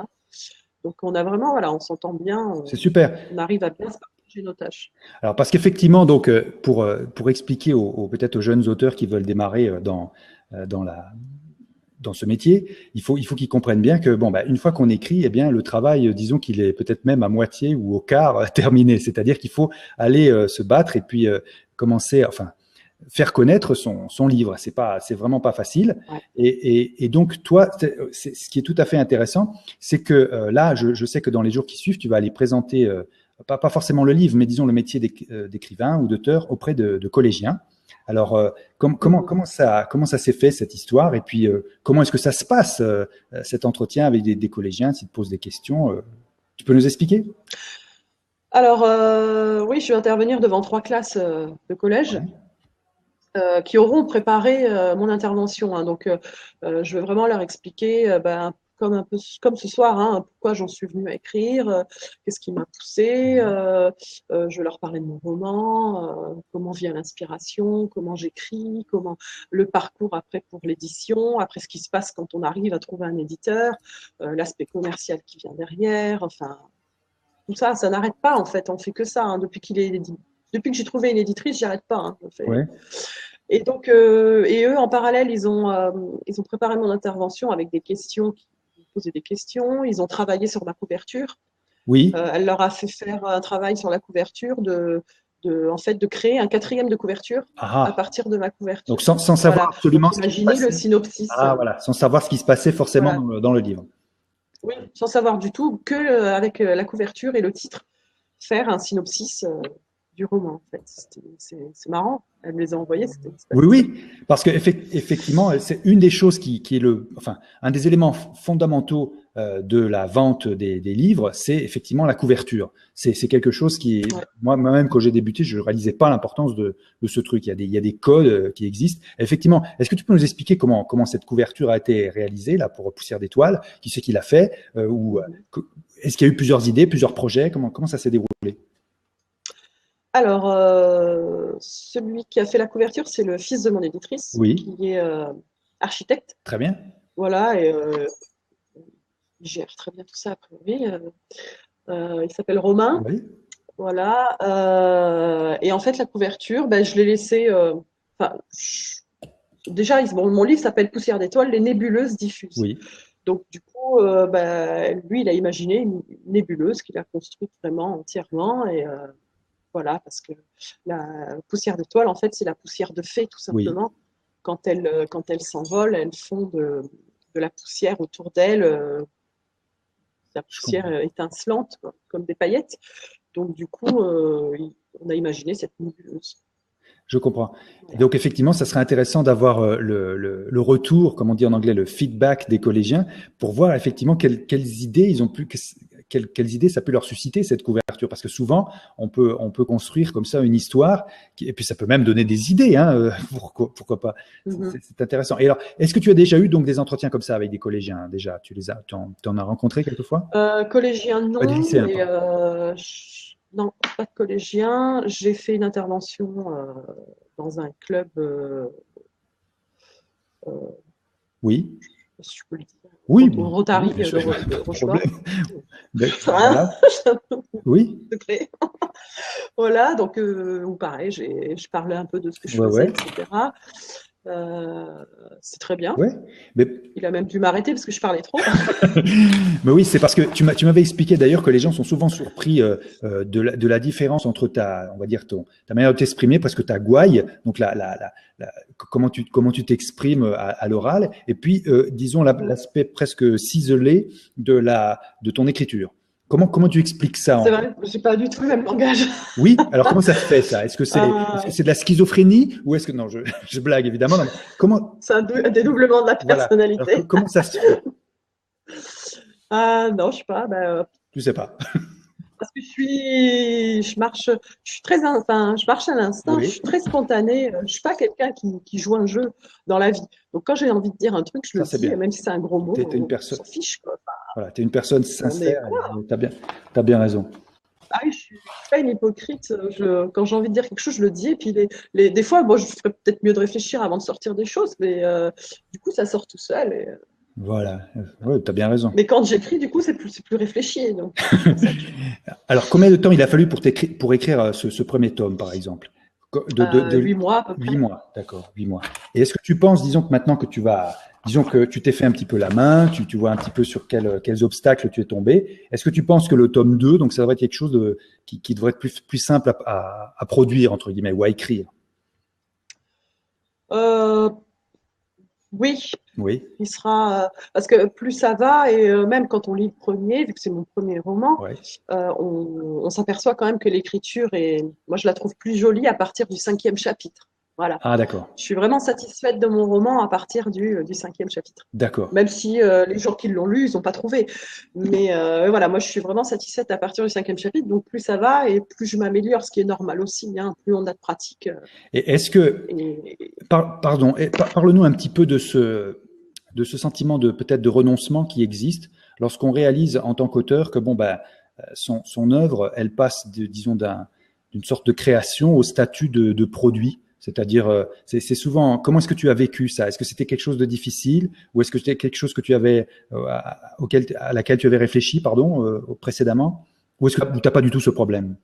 Donc, on a vraiment, voilà, on s'entend bien, C'est super. on arrive à bien se partager nos tâches. Alors parce qu'effectivement, donc pour expliquer peut-être aux jeunes auteurs qui veulent démarrer dans dans ce métier, il faut qu'ils comprennent bien que bon, bah, une fois qu'on écrit, eh bien, le travail, disons qu'il est peut-être même à moitié ou au quart terminé. C'est-à-dire qu'il faut aller se battre et puis commencer, enfin, faire connaître son livre. C'est vraiment pas facile. Ouais. Et donc, toi, ce qui est tout à fait intéressant, c'est que là, je sais que dans les jours qui suivent, tu vas aller présenter, pas forcément le livre, mais disons le métier d'écrivain ou d'auteur auprès de collégiens. Alors, comment ça s'est fait cette histoire et puis comment est-ce que ça se passe cet entretien avec des collégiens s'ils te posent des questions tu peux nous expliquer? Alors, oui, je vais intervenir devant 3 classes de collège. Ouais, Qui auront préparé mon intervention, hein. Donc, je vais vraiment leur expliquer, ben, comme un peu comme ce soir, hein, pourquoi j'en suis venue à écrire, qu'est-ce qui m'a poussée. Je vais leur parler de mon roman, comment vient l'inspiration, comment j'écris, comment le parcours après pour l'édition, après ce qui se passe quand on arrive à trouver un éditeur, l'aspect commercial qui vient derrière. Enfin, tout ça, ça n'arrête pas en fait. On fait que ça, hein. Depuis que j'ai trouvé une éditrice, j'arrête pas, hein. ouais, Et donc, et eux, en parallèle, ils ont préparé mon intervention avec des questions, qui posaient des questions. Ils ont travaillé sur ma couverture. Oui. Elle leur a fait faire un travail sur la couverture en fait, de créer un quatrième de couverture à Ah, partir de ma donc couverture. sans savoir Voilà. absolument Donc, ce qui se imaginez le passait. synopsis. Ah, voilà, sans savoir ce qui se passait forcément Voilà. dans le livre. Oui, sans savoir du tout que avec la couverture et le titre, faire un synopsis du roman. En fait, c'est marrant. Elle me les a envoyés, c'était Oui, assez chouette. oui, parce que effectivement, c'est une des choses qui est enfin, un des éléments fondamentaux de la vente des livres, c'est effectivement la couverture. C'est quelque chose qui est, Ouais. moi-même, quand j'ai débuté, je ne réalisais pas l'importance de ce truc. Il y a des codes qui existent. Effectivement, est-ce que tu peux nous expliquer comment cette couverture a été réalisée là pour Poussière d'étoiles? Qui c'est qui l'a fait? Mhm. Est-ce qu'il y a eu plusieurs idées, plusieurs projets? Comment ça s'est déroulé? Alors, celui qui a fait la couverture, c'est le fils de mon éditrice, Oui, qui est architecte. très bien. Voilà, et il gère très bien tout ça, a priori. Il s'appelle Romain. Oui, Voilà. Et en fait, la couverture, ben, je l'ai laissée. Enfin, déjà, bon, mon livre s'appelle Poussière d'étoiles, les nébuleuses diffuses. oui, Donc, du coup, ben, lui, il a imaginé une nébuleuse qu'il a construite vraiment entièrement. Et voilà, parce que la poussière d'étoile, en fait, c'est la poussière de fée, tout oui, simplement. Quand elles s'envolent, elles font de la poussière autour d'elles, la je poussière comprends. étincelante, quoi, comme des paillettes. Donc, du coup, on a imaginé cette nébuleuse. Je comprends. Et Voilà. donc effectivement, ça serait intéressant d'avoir le retour, comme on dit en anglais, le feedback des collégiens pour voir effectivement quelles idées ils ont pu, quelles idées ça peut leur susciter cette couverture. Parce que souvent, on peut construire comme ça une histoire, et puis ça peut même donner des idées, hein, pourquoi pas. Mhm. C'est intéressant. Et alors, est-ce que tu as déjà eu donc des entretiens comme ça avec des collégiens hein, déjà? T'en as rencontré quelquefois? Collégien, Des non, lycéens, mais pardon. non, pas de collégien. J'ai fait une intervention dans un club, euh, Oui, si je peux le dire, oui, oui, Rotary bien sûr, de pas de Rochefort. problème. Hein, Voilà, oui, secret. Voilà, donc ou pareil, je parlais un peu de ce que je ouais, faisais, ouais. etc. Euh, c'est très bien. Ouais, mais, Il a même dû m'arrêter parce que je parlais trop. mais oui, c'est parce que tu m'avais expliqué d'ailleurs que les gens sont souvent surpris de la différence entre on va dire ta manière de t'exprimer, parce que ta gouaille, donc comment tu t'exprimes à l'oral, et puis disons l'aspect presque ciselé de ton écriture. Comment tu expliques ça C'est en fait? vrai, j'ai pas du tout le même langage. Oui, alors comment ça se fait ça? Est-ce que Euh, c'est de la schizophrénie ou est-ce que non, je blague évidemment, non, mais comment c'est un dédoublement de la voilà, alors personnalité. comment ça se fait? Ah non, je sais pas. Tu sais pas. Parce que je suis très, enfin, je marche à l'instinct, je Oui. suis très spontanée. Je suis pas quelqu'un qui joue un jeu dans la vie. Donc quand j'ai envie de dire un truc, je Ça, le c'est dis, bien. et même si c'est un gros mot, Tu es une on personne, s'en fiche, quoi. Enfin, voilà, t'es une personne on est, sincère voilà. et t'as bien raison. Ah oui, je suis pas une hypocrite. Quand j'ai envie de dire quelque chose, je le dis. Et puis des fois, bon, je ferais peut-être mieux de réfléchir avant de sortir des choses, mais du coup, ça sort tout seul. Voilà, ouais, t'as bien raison. Mais quand j'écris, du coup, c'est plus réfléchi. Donc, c'est pour ça que Alors, combien de temps il a fallu pour écrire ce premier tome, par exemple? De 8 mois à peu 8 près. mois, d'accord, 8 mois. Et est-ce que tu penses, disons que maintenant que disons que tu t'es fait un petit peu la main, tu vois un petit peu sur quels obstacles tu es tombé, est-ce que tu penses que le tome 2, donc ça devrait être quelque chose qui devrait être plus simple à produire, entre guillemets, ou à écrire? Euh, oui, Oui, il sera parce que plus ça va et même quand on lit le premier, vu que c'est mon premier roman, ouais. on s'aperçoit quand même que l'écriture est, moi je la trouve plus jolie à partir du cinquième chapitre. Voilà. Ah, d'accord, Je suis vraiment satisfaite de mon roman à partir du cinquième chapitre. d'accord. Même si les gens qui l'ont lu, ils n'ont pas trouvé. Mais voilà, moi je suis vraiment satisfaite à partir du cinquième chapitre. Donc plus ça va et plus je m'améliore, ce qui est normal aussi. Hein, plus on a de pratique. Et est-ce que Et Pardon, parle-nous un petit peu de ce sentiment de peut-être de renoncement qui existe lorsqu'on réalise en tant qu'auteur que bon bah son œuvre, elle passe disons d'une sorte de création au statut de produit. C'est-à-dire, c'est souvent. Comment est-ce que tu as vécu ça? Est-ce que c'était quelque chose de difficile, ou est-ce que c'était quelque chose que tu avais à laquelle tu avais réfléchi, pardon, précédemment, ou est-ce que tu n'as pas du tout ce problème?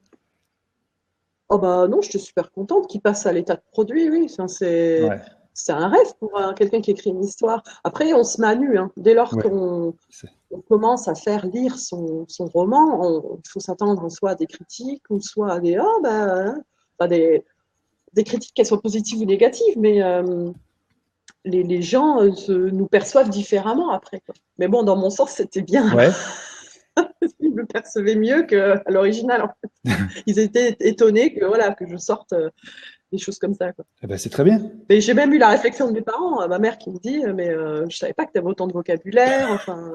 oh bah non, j'étais super contente qu'il passe à l'état de produit, oui. Enfin, Ouais. c'est un rêve pour quelqu'un qui écrit une histoire. Après, on se met à nu, hein. Dès lors Ouais, qu'on c'est- on commence à faire lire son roman, il faut s'attendre soit à des critiques ou soit à des oh ben, enfin, des critiques qu'elles soient positives ou négatives, mais les gens nous perçoivent différemment après, quoi. Mais bon, dans mon sens, c'était bien. ouais. Ils me percevaient mieux qu'à l'original, en fait. Ils étaient étonnés que voilà que je sorte des choses comme ça, quoi. Eh ben, c'est très bien. Mais j'ai même eu la réflexion de mes parents, ma mère qui me dit, mais je savais pas que tu avais autant de vocabulaire, enfin,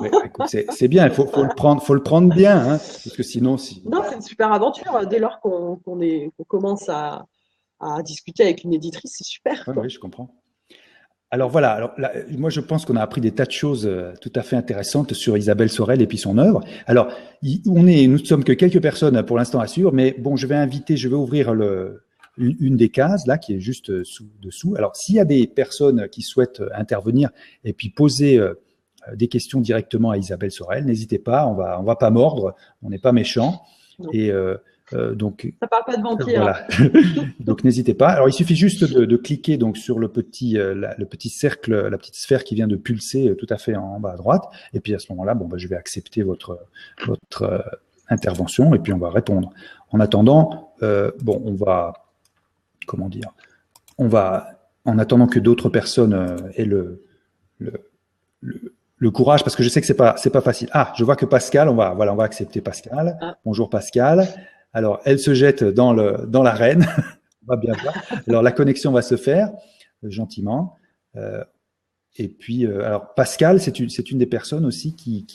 Mais écoute, c'est bien, faut le prendre bien, hein, parce que sinon, si. non, c'est une super aventure. Dès lors qu'on commence à discuter avec une éditrice, c'est super, Oui, quoi. oui, je comprends. Alors voilà, alors là, moi je pense qu'on a appris des tas de choses tout à fait intéressantes sur Isabelle Sorel et puis son œuvre. Alors, nous ne sommes que quelques personnes pour l'instant à suivre, mais bon, je vais ouvrir une des cases là qui est juste dessous. Alors, s'il y a des personnes qui souhaitent intervenir et puis poser des questions directement à Isabelle Sorel, n'hésitez pas, on va pas mordre, on n'est pas méchant. Non. Et donc Ça parle pas de vampire. voilà. Donc n'hésitez pas. Alors il suffit juste de cliquer donc sur le petit cercle, la petite sphère qui vient de pulser tout à fait en bas à droite. Et puis à ce moment-là, bon, je vais accepter votre intervention et puis on va répondre. En attendant, bon, on va comment dire, en attendant que d'autres personnes aient le, le courage, parce que je sais que c'est pas facile. Ah, je vois que Pascal, on va accepter Pascal. Ah. Bonjour Pascal. Alors, elle se jette dans l'arène. On va bien voir. Alors, la connexion va se faire gentiment. Et puis, alors Pascal, c'est une des personnes aussi qui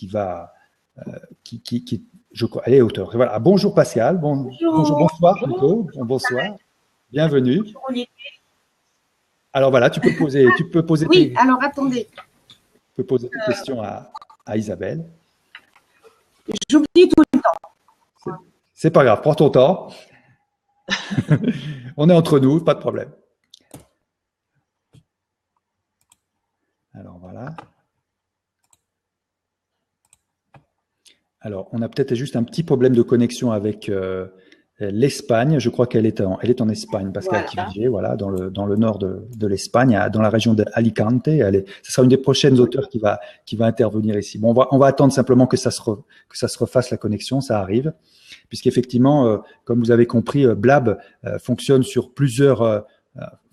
je crois, elle est auteur. Et voilà. Bonjour Pascal. Bonjour, bonsoir plutôt. Bonsoir. Bienvenue. Bonjour Olivier. Alors voilà, tu peux poser Oui, alors attendez. Tu peux poser tes questions à Isabelle. J'oublie tout le temps. C'est pas grave, prends ton temps. On est entre nous, pas de problème. Alors voilà. Alors, on a peut-être juste un petit problème de connexion avec l'Espagne. Je crois qu'elle est en Espagne, Pascal Kivier, voilà, dans le nord de l'Espagne, dans la région d'Alicante. Ce sera une des prochaines auteurs qui va intervenir ici. Bon, on va attendre simplement que ça se refasse la connexion, ça arrive, puisqu'effectivement, comme vous avez compris, Blab fonctionne sur plusieurs,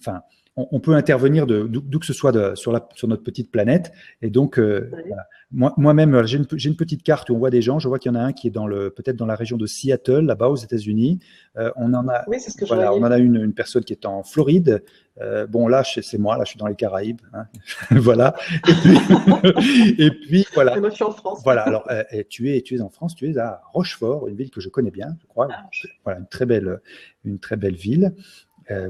enfin, on peut intervenir d'où que ce soit sur notre petite planète. Et donc, voilà. Moi-même, j'ai une petite carte où on voit des gens. Je vois qu'il y en a un qui est peut-être dans la région de Seattle, là-bas aux États-Unis. On en a, oui, c'est ce que voilà, on en a une personne qui est en Floride. Bon, là, c'est moi. Là, je suis dans les Caraïbes. Hein. Voilà. Et puis voilà. Et moi, je suis en France. Voilà. Alors, tu es en France. Tu es à Rochefort, une ville que je connais bien, je crois. Voilà, une très belle ville.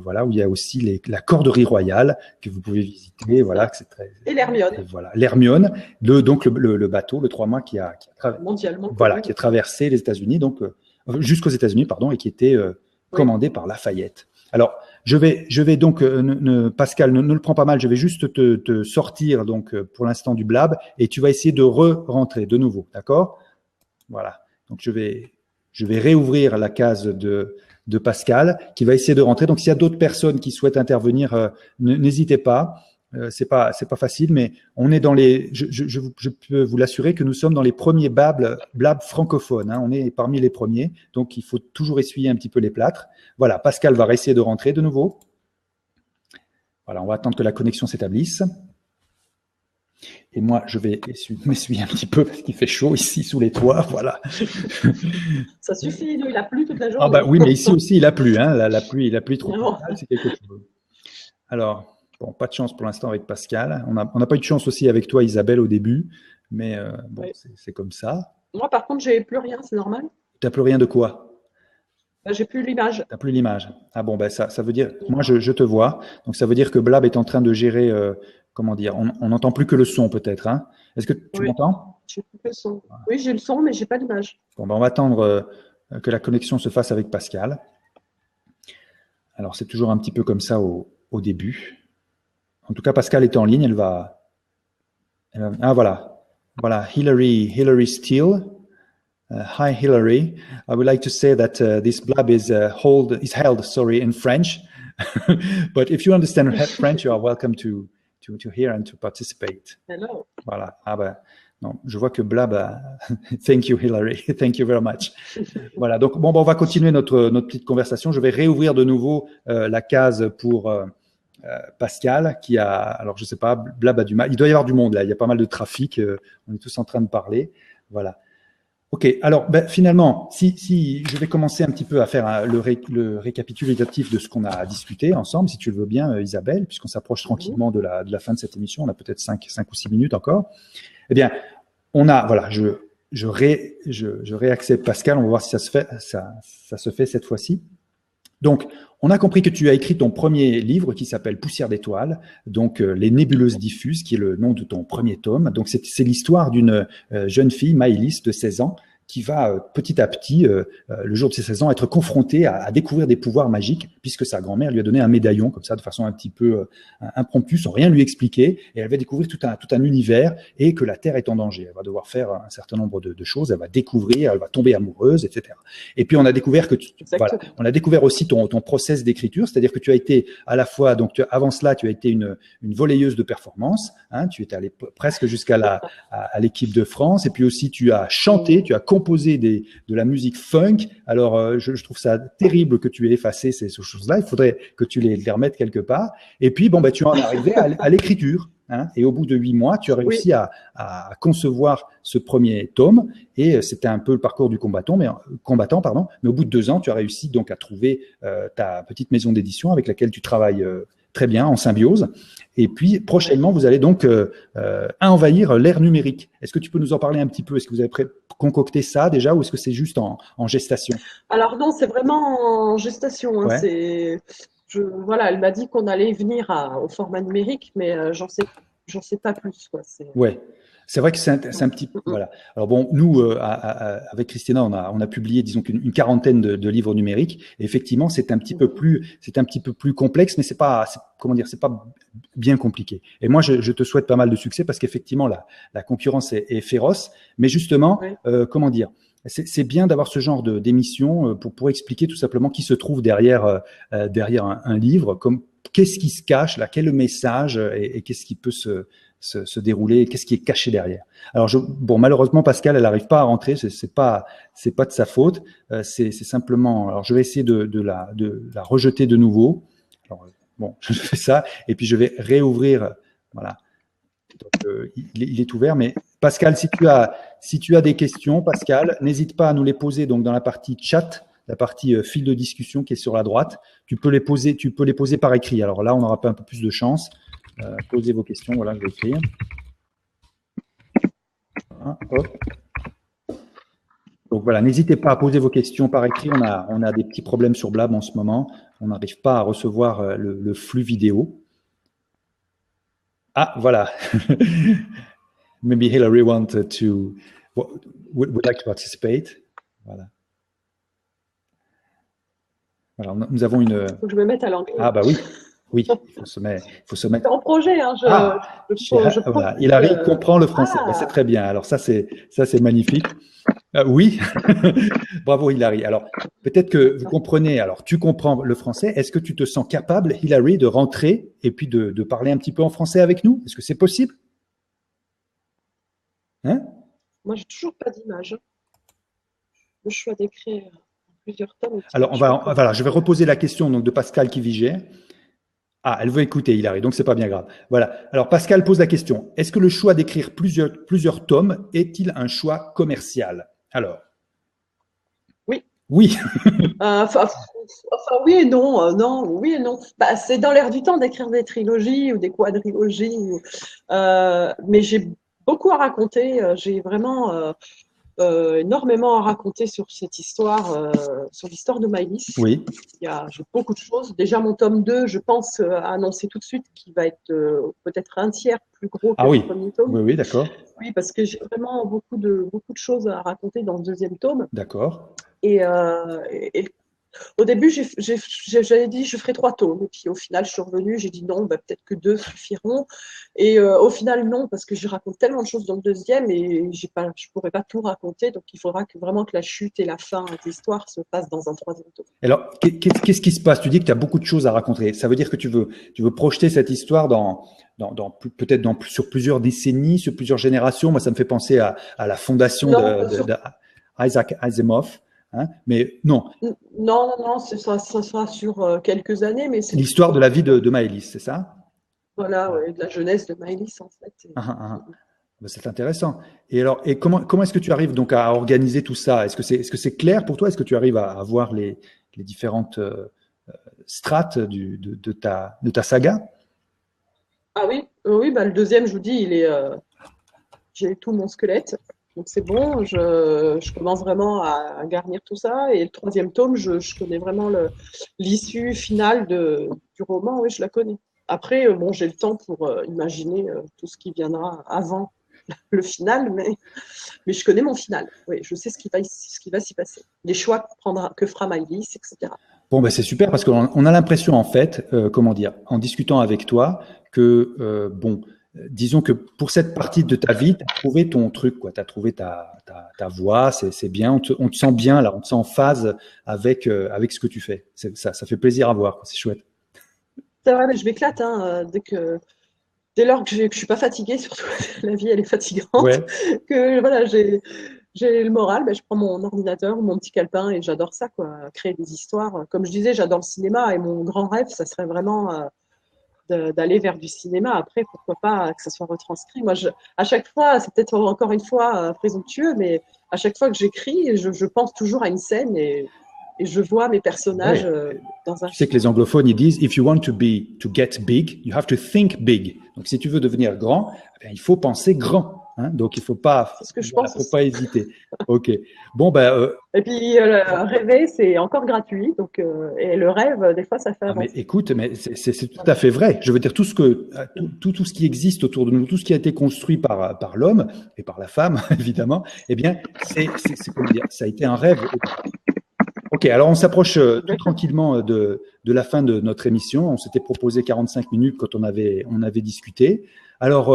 Voilà, où il y a aussi la Corderie Royale que vous pouvez visiter. Voilà, que c'est très. Et l'Hermione. Voilà, l'Hermione, donc le bateau, le 3 mâts qui a mondialement. Voilà, qui a traversé les États-Unis, donc jusqu'aux États-Unis, pardon, et qui était commandé par Lafayette. Alors, je vais donc, Pascal, ne le prends pas mal, je vais juste te sortir donc pour l'instant du Blab et tu vas essayer de rentrer de nouveau, d'accord? Voilà. Donc je vais réouvrir la case de Pascal qui va essayer de rentrer. Donc s'il y a d'autres personnes qui souhaitent intervenir, n'hésitez pas. C'est pas facile, mais on est dans les. Je peux vous l'assurer que nous sommes dans les premiers blab francophones. Hein. On est parmi les premiers, donc il faut toujours essuyer un petit peu les plâtres. Voilà, Pascal va essayer de rentrer de nouveau. Voilà, on va attendre que la connexion s'établisse. Et moi, je vais m'essuyer un petit peu parce qu'il fait chaud ici sous les toits. Voilà. Ça suffit, il a plu toute la journée. Ah bah oui, mais ici aussi il a plu. Hein. La pluie tropicale, c'est quelque chose. Alors. Bon, pas de chance pour l'instant avec Pascal. On n'a pas eu de chance aussi avec toi, Isabelle, au début. Mais bon, oui. C'est comme ça. Moi, par contre, j'ai plus rien, c'est normal. Tu n'as plus rien de quoi? J'ai plus l'image. Tu n'as plus l'image. Ah bon, ben ça veut dire. Moi, je te vois. Donc, ça veut dire que Blab est en train de gérer. Comment dire? On n'entend plus que le son, peut-être. Hein. Est-ce que tu m'entends? J'ai plus que le son. Oui, j'ai le son, mais j'ai pas l'image. Bon, ben, on va attendre que la connexion se fasse avec Pascal. Alors, c'est toujours un petit peu comme ça au début. En tout cas, Pascal est en ligne. Elle va. Ah voilà, Hilary Steele. Hi Hilary. I would like to say that this blab is held in French. But if you understand French, you are welcome to hear and to participate. Hello. Voilà. Ah ben, non, je vois que Blab a... Thank you, Hilary. Thank you very much. Voilà. Donc, bon, on va continuer notre petite conversation. Je vais réouvrir de nouveau la case pour Pascal, qui a... Alors, je sais pas, Blab a du mal. Il doit y avoir du monde, là. Il y a pas mal de trafic. On est tous en train de parler. Voilà. OK. Alors, finalement, si je vais commencer un petit peu à faire le récapitulatif de ce qu'on a discuté ensemble, si tu le veux bien, Isabelle, puisqu'on s'approche tranquillement de la fin de cette émission. On a peut-être 5 ou 6 minutes encore. Eh bien, on a, voilà, je réaccepte Pascal. On va voir si ça se fait cette fois-ci. Donc, on a compris que tu as écrit ton premier livre qui s'appelle Poussière d'étoiles, donc Les nébuleuses diffuses, qui est le nom de ton premier tome. Donc, c'est l'histoire d'une jeune fille, Maëlys, de 16 ans, qui va petit à petit, le jour de ses 16 ans, être confrontée à découvrir des pouvoirs magiques, puisque sa grand-mère lui a donné un médaillon, comme ça, de façon un petit peu impromptue, sans rien lui expliquer, et elle va découvrir tout un univers, et que la Terre est en danger. Elle va devoir faire un certain nombre de choses, elle va découvrir, elle va tomber amoureuse, etc. Et puis, on a découvert que voilà, on a découvert aussi ton process d'écriture, c'est-à-dire que tu as été à la fois, donc avant cela, tu as été une volleyeuse de performance, hein, tu étais allé presque jusqu'à à l'équipe de France, et puis aussi tu as chanté, tu as composé de la musique funk. Alors, je trouve ça terrible que tu aies effacé ces choses-là. Il faudrait que tu les remettes quelque part. Et puis, bon, tu en es arrivé à l'écriture. Hein, et au bout de 8 mois, tu as réussi à concevoir ce premier tome. Et c'était un peu le parcours du combattant, mais au bout de 2 ans, tu as réussi donc à trouver ta petite maison d'édition avec laquelle tu travailles très bien en symbiose. Et puis, prochainement, vous allez donc envahir l'ère numérique. Est-ce que tu peux nous en parler un petit peu? Est-ce que vous avez concocté ça déjà, ou est-ce que c'est juste en gestation? Alors non, c'est vraiment en gestation. Hein. Ouais. Voilà, elle m'a dit qu'on allait venir au format numérique, mais j'en sais pas plus, quoi. Ouais. C'est vrai que c'est un petit peu, voilà. Alors bon, nous, avec Christina, on a publié, disons une quarantaine de livres numériques. Et effectivement, c'est un petit peu plus complexe, mais c'est pas bien compliqué. Et moi, je te souhaite pas mal de succès parce qu'effectivement, la concurrence est féroce. Mais justement, comment dire, c'est bien d'avoir ce genre d'émission pour expliquer tout simplement qui se trouve derrière un livre, comme qu'est-ce qui se cache là, quel est le message et qu'est-ce qui peut se dérouler, qu'est-ce qui est caché derrière. Alors malheureusement Pascal, elle n'arrive pas à rentrer, c'est pas de sa faute, c'est simplement. Alors je vais essayer de la rejeter de nouveau. Alors bon, je fais ça et puis je vais réouvrir. Voilà. Donc, il est ouvert, mais Pascal, si tu as des questions, Pascal, n'hésite pas à nous les poser donc dans la partie chat, la partie fil de discussion qui est sur la droite. Tu peux les poser par écrit. Alors là, on aura pas un peu plus de chance. Posez vos questions. Voilà, je vais écrire. Voilà, hop. Donc voilà, n'hésitez pas à poser vos questions par écrit. On a des petits problèmes sur Blab en ce moment. On n'arrive pas à recevoir le flux vidéo. Ah, voilà. Maybe Hilary would like to participate. Voilà. Alors, nous avons une. Faut que je me mette à l'anglais. Ah, bah oui. Oui, il faut se mettre. C'est en projet, hein. Voilà. Hilary comprend le français. C'est très bien. Alors, ça, c'est magnifique. Oui. Bravo, Hilary. Alors, peut-être que vous comprenez. Alors, tu comprends le français. Est-ce que tu te sens capable, Hilary, de rentrer et puis de parler un petit peu en français avec nous? Est-ce que c'est possible? Hein? Moi, j'ai toujours pas d'image. Le choix d'écrire plusieurs tomes. Alors, voilà, je vais reposer la question donc de Pascal Kiviget. Ah, elle veut écouter, Hilary, donc c'est pas bien grave. Voilà. Alors, Pascal pose la question. Est-ce que le choix d'écrire plusieurs tomes est-il un choix commercial? Alors. Oui. Oui. Enfin, oui et non. Non, oui et non. Bah, c'est dans l'air du temps d'écrire des trilogies ou des quadrilogies. Mais j'ai beaucoup à raconter. J'ai vraiment énormément à raconter sur cette histoire, sur l'histoire de Maëlys. Oui. J'ai beaucoup de choses. Déjà, mon tome 2, je pense annoncer tout de suite qu'il va être peut-être un tiers plus gros que le premier tome. Oui, d'accord. Oui, parce que j'ai vraiment beaucoup de choses à raconter dans le deuxième tome. D'accord. Et Au début, j'avais dit je ferai 3 tomes. Et puis au final, je suis revenue, j'ai dit non, peut-être que 2 suffiront. Et au final, non, parce que je raconte tellement de choses dans le deuxième et je pourrais pas tout raconter. Donc il faudra vraiment que la chute et la fin de l'histoire se passent dans un 3e tome. Alors, qu'est-ce qui se passe? Tu dis que tu as beaucoup de choses à raconter. Ça veut dire que tu veux projeter cette histoire peut-être sur plusieurs décennies, sur plusieurs générations. Moi, ça me fait penser à la fondation de Isaac Asimov. Hein, mais non. Non, ça sera sur quelques années. Mais c'est l'histoire de la vie de Maëlys, c'est ça? Voilà, ouais, de la jeunesse de Maëlys, en fait. C'est intéressant. Et comment est-ce que tu arrives donc à organiser tout ça? Est-ce que c'est clair pour toi? Est-ce que tu arrives à voir les différentes strates de ta saga? Ah oui, le deuxième, je vous dis, j'ai tout mon squelette. Donc c'est bon, je commence vraiment à garnir tout ça. Et le 3e tome, je connais vraiment l'issue finale du roman, oui, je la connais. Après, j'ai le temps pour imaginer tout ce qui viendra avant le final, mais je connais mon final. Oui, je sais ce qui va s'y passer. Les choix que fera Maëlys, etc. Bon, c'est super parce qu'on a l'impression, en fait, en discutant avec toi, que disons que pour cette partie de ta vie, tu as trouvé ton truc, quoi. Tu as trouvé ta voix, c'est bien. On te sent bien, là, on te sent en phase avec ce que tu fais. Ça fait plaisir à voir, c'est chouette. C'est vrai, mais je m'éclate, hein, dès lors que je suis pas fatiguée, surtout la vie, elle est fatigante, ouais. Que voilà, j'ai le moral, je prends mon ordinateur, mon petit calepin et j'adore ça, quoi, créer des histoires. Comme je disais, j'adore le cinéma et mon grand rêve, ça serait vraiment d'aller vers du cinéma. Après, pourquoi pas que ça soit retranscrit. Moi, à chaque fois, c'est peut-être encore une fois présomptueux, mais à chaque fois que j'écris, je pense toujours à une scène et je vois mes personnages dans un. Tu sais que les anglophones, ils disent « If you want to get big, you have to think big ». Donc, si tu veux devenir grand, il faut penser grand. Hein, donc, il ne faut pas hésiter. OK. Bon, et puis, rêver, c'est encore gratuit. Donc, et le rêve, des fois, ça fait avancer. Mais écoute, c'est tout à fait vrai. Je veux dire, tout ce qui existe autour de nous, tout ce qui a été construit par l'homme et par la femme, évidemment, eh bien, comment dire, ça a été un rêve. Ok, alors on s'approche tout tranquillement de la fin de notre émission. On s'était proposé 45 minutes quand on avait discuté. Alors,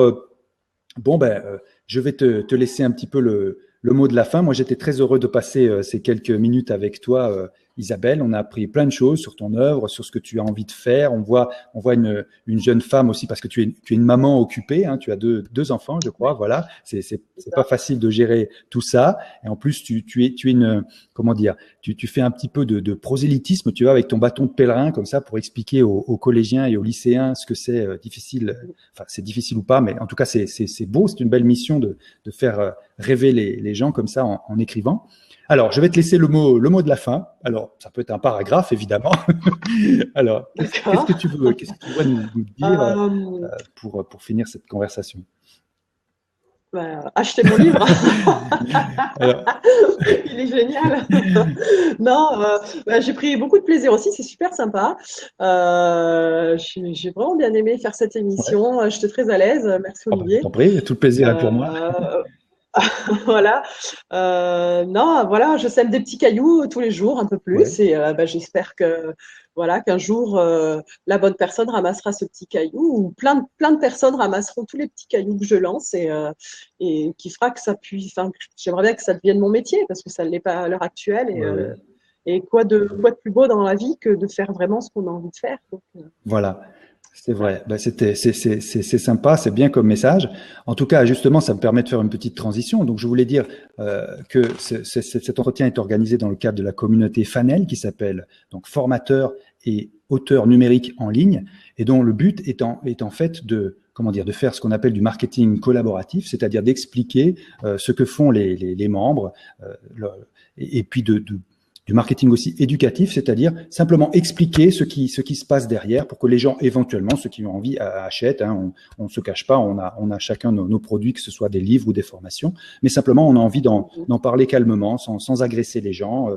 je vais te laisser un petit peu le mot de la fin. Moi, j'étais très heureux de passer ces quelques minutes avec toi, Isabelle. On a appris plein de choses sur ton œuvre, sur ce que tu as envie de faire. On voit une jeune femme aussi parce que tu es une maman occupée. Hein, tu as deux enfants, je crois. Voilà, c'est pas facile de gérer tout ça. Et en plus, tu es une, comment dire, tu fais un petit peu de prosélytisme. Tu vas avec ton bâton de pèlerin comme ça pour expliquer aux collégiens et aux lycéens ce que c'est difficile. Enfin, c'est difficile ou pas, mais en tout cas, c'est beau. C'est une belle mission de faire rêver les gens comme ça en écrivant. Alors, je vais te laisser le mot de la fin. Alors, ça peut être un paragraphe, évidemment. Alors, qu'est-ce que tu veux nous dire pour finir cette conversation? Achetez mon livre. Alors... Il est génial. Non, j'ai pris beaucoup de plaisir aussi. C'est super sympa. J'ai vraiment bien aimé faire cette émission. Ouais. J'étais très à l'aise. Merci Olivier. Je t'en prie, tout le plaisir est pour moi. Voilà. Non, voilà, je sème des petits cailloux tous les jours, un peu plus, et j'espère qu'un jour la bonne personne ramassera ce petit caillou, ou plein de personnes ramasseront tous les petits cailloux que je lance, et qui fera que ça puisse. Enfin, j'aimerais bien que ça devienne mon métier parce que ça ne l'est pas à l'heure actuelle, et quoi de plus beau dans la vie que de faire vraiment ce qu'on a envie de faire. Donc, voilà. C'est vrai, c'est sympa, c'est bien comme message. En tout cas, justement, ça me permet de faire une petite transition. Donc, je voulais dire que cet entretien est organisé dans le cadre de la communauté Fanel, qui s'appelle donc formateur et auteur numérique en ligne, et dont le but est en fait de faire ce qu'on appelle du marketing collaboratif, c'est-à-dire d'expliquer ce que font les membres, et puis du marketing aussi éducatif, c'est-à-dire simplement expliquer ce qui se passe derrière pour que les gens, éventuellement, ceux qui ont envie, achètent. Hein, on se cache pas, on a chacun nos produits, que ce soit des livres ou des formations, mais simplement on a envie d'en parler calmement, sans agresser les gens,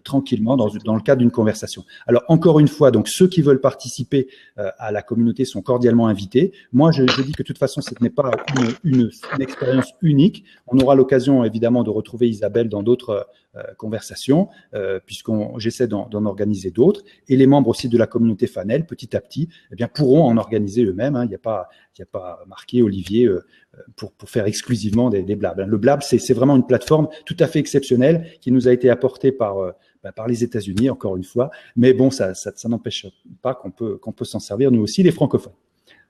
tranquillement, dans le cadre d'une conversation. Alors encore une fois, donc ceux qui veulent participer à la communauté sont cordialement invités. Moi, je dis que de toute façon, ce n'est pas une expérience unique. On aura l'occasion évidemment de retrouver Isabelle dans d'autres conversations. j'essaie d'en organiser d'autres. Et les membres aussi de la communauté Fanel, petit à petit, eh bien, pourront en organiser eux-mêmes. Il n'y a pas marqué Olivier pour faire exclusivement des blabs. Le blab, c'est vraiment une plateforme tout à fait exceptionnelle qui nous a été apportée par les États-Unis, encore une fois. Mais bon, ça n'empêche pas qu'on peut s'en servir, nous aussi, les francophones.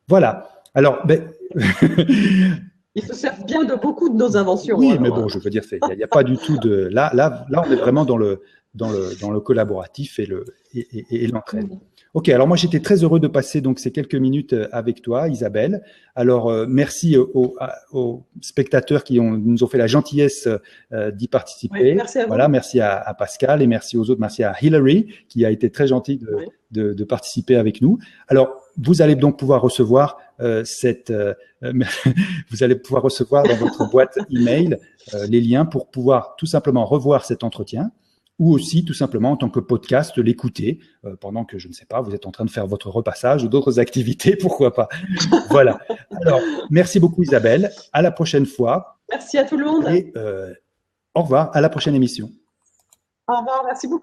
Voilà. Alors, il se sert bien de beaucoup de nos inventions. Oui, mais bon, je veux dire, il n'y a pas du tout de… Là, on est vraiment dans le collaboratif et l'entraide. Ok, alors moi, j'étais très heureux de passer donc ces quelques minutes avec toi, Isabelle. Alors, merci aux spectateurs qui nous ont fait la gentillesse d'y participer. Oui, merci à vous. Voilà, merci à Pascal et merci aux autres. Merci à Hilary qui a été très gentille de participer avec nous. Alors, vous allez donc pouvoir recevoir vous allez pouvoir recevoir dans votre boîte email les liens pour pouvoir tout simplement revoir cet entretien ou aussi tout simplement en tant que podcast l'écouter pendant que, je ne sais pas, vous êtes en train de faire votre repassage ou d'autres activités, pourquoi pas. Voilà. Alors, merci beaucoup Isabelle. À la prochaine fois. Merci à tout le monde. Et au revoir, à la prochaine émission. Au revoir, merci beaucoup.